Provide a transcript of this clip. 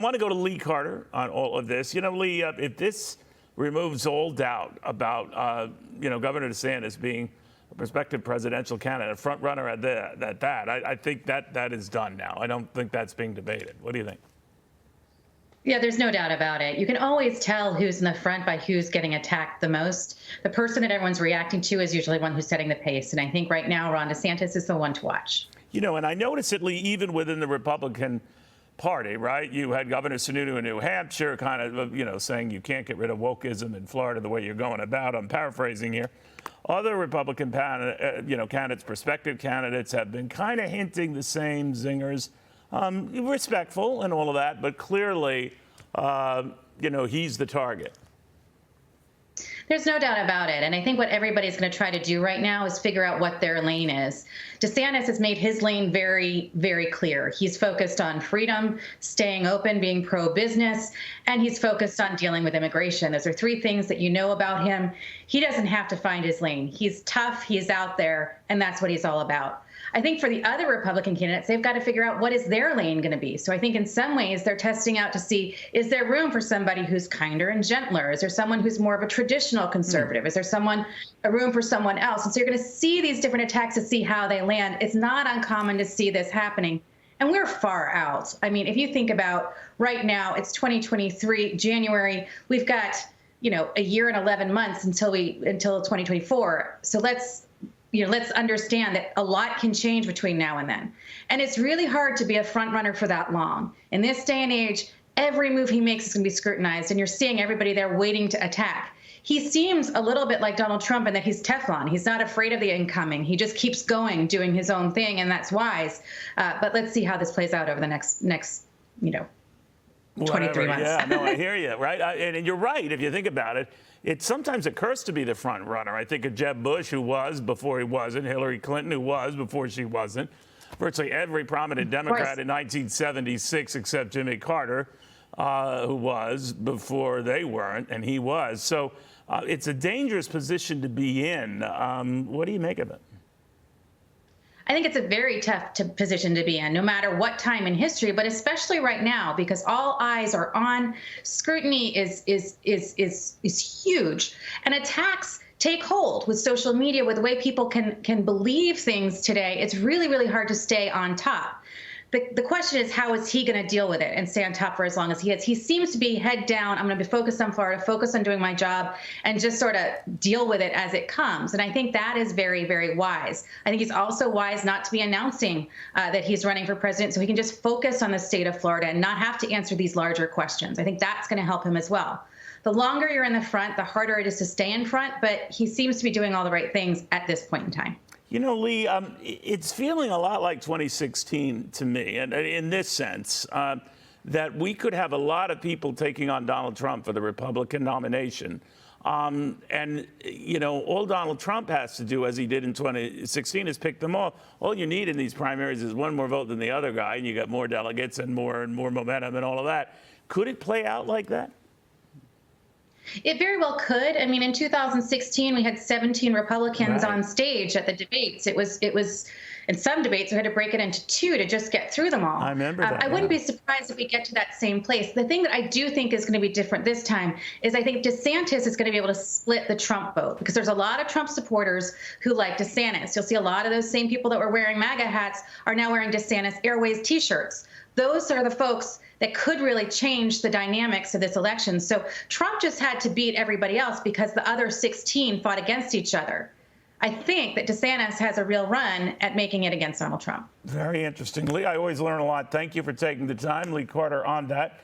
I want to go to Lee Carter on all of this. You know, Lee, if this removes all doubt about, Governor DeSantis being a prospective presidential candidate, a front runner at that, I think that is done now. I don't think that's being debated. What do you think? Yeah, there's no doubt about it. You can always tell who's in the front by who's getting attacked the most. The person that everyone's reacting to is usually one who's setting the pace. And I think right now, Ron DeSantis is the one to watch. You know, and I notice it, Lee, even within the Republican Party, right? You had Governor Sununu in New Hampshire kind of, saying you can't get rid of wokeism in Florida the way you're going about. I'm paraphrasing here. Other Republican candidates, prospective candidates, have been kind of hinting the same zingers, respectful and all of that, but clearly, he's the target. There's no doubt about it. And I think what everybody's going to try to do right now is figure out what their lane is. DeSantis has made his lane very, very clear. He's focused on freedom, staying open, being pro-business, and he's focused on dealing with immigration. Those are three things that you know about him. He doesn't have to find his lane. He's tough, he's out there, and that's what he's all about. I think for the other Republican candidates, they've got to figure out what is their lane going to be. So I think in some ways they're testing out to see, is there room for somebody who's kinder and gentler? Is there someone who's more of a traditional conservative? Is there a room for someone else? And so you're going to see these different attacks to see how they land. It's not uncommon to see this happening. And we're far out. I mean, if you think about right now, it's 2023, January, we've got, a year and 11 months until 2024. So let's understand that a lot can change between now and then. And it's really hard to be a front runner for that long. In this day and age, every move he makes is going to be scrutinized, and you're seeing everybody there waiting to attack. He seems a little bit like Donald Trump in that he's Teflon. He's not afraid of the incoming. He just keeps going, doing his own thing, and that's wise. But let's see how this plays out over the next 23 months. Yeah, no, I hear you, right? And you're right, if you think about it. It's sometimes a curse to be the front runner. I think of Jeb Bush, who was before he wasn't, Hillary Clinton, who was before she wasn't, virtually every prominent Democrat in 1976 except Jimmy Carter, who was before they weren't, and he was. So it's a dangerous position to be in. What do you make of it? I think it's a very tough position to be in, no matter what time in history, but especially right now, because all eyes are on. Scrutiny is huge, and attacks take hold with social media, with the way people can believe things today. It's really, really hard to stay on top. The question is, how is he going to deal with it and stay on top for as long as he is? He seems to be head down. I'm going to be focused on Florida, focused on doing my job, and just sort of deal with it as it comes. And I think that is very, very wise. I think he's also wise not to be announcing that he's running for president, so he can just focus on the state of Florida and not have to answer these larger questions. I think that's going to help him as well. The longer you're in the front, the harder it is to stay in front, but he seems to be doing all the right things at this point in time. Lee, it's feeling a lot like 2016 to me, and in this sense, that we could have a lot of people taking on Donald Trump for the Republican nomination. All Donald Trump has to do, as he did in 2016, is pick them off. All you need in these primaries is one more vote than the other guy, and you got more delegates and more momentum and all of that. Could it play out like that? It very well could. I mean, in 2016, we had 17 Republicans on stage at the debates. It was, in some debates, we had to break it into two to just get through them all. I remember that. I wouldn't be surprised if we get to that same place. The thing that I do think is going to be different this time is I think DeSantis is going to be able to split the Trump vote, because there's a lot of Trump supporters who like DeSantis. You'll see a lot of those same people that were wearing MAGA hats are now wearing DeSantis Airways T-shirts. Those are the folks that could really change the dynamics of this election. So Trump just had to beat everybody else because the other 16 fought against each other. I think that DeSantis has a real run at making it against Donald Trump. Very interesting. Lee, I always learn a lot. Thank you for taking the time. Lee Carter on that.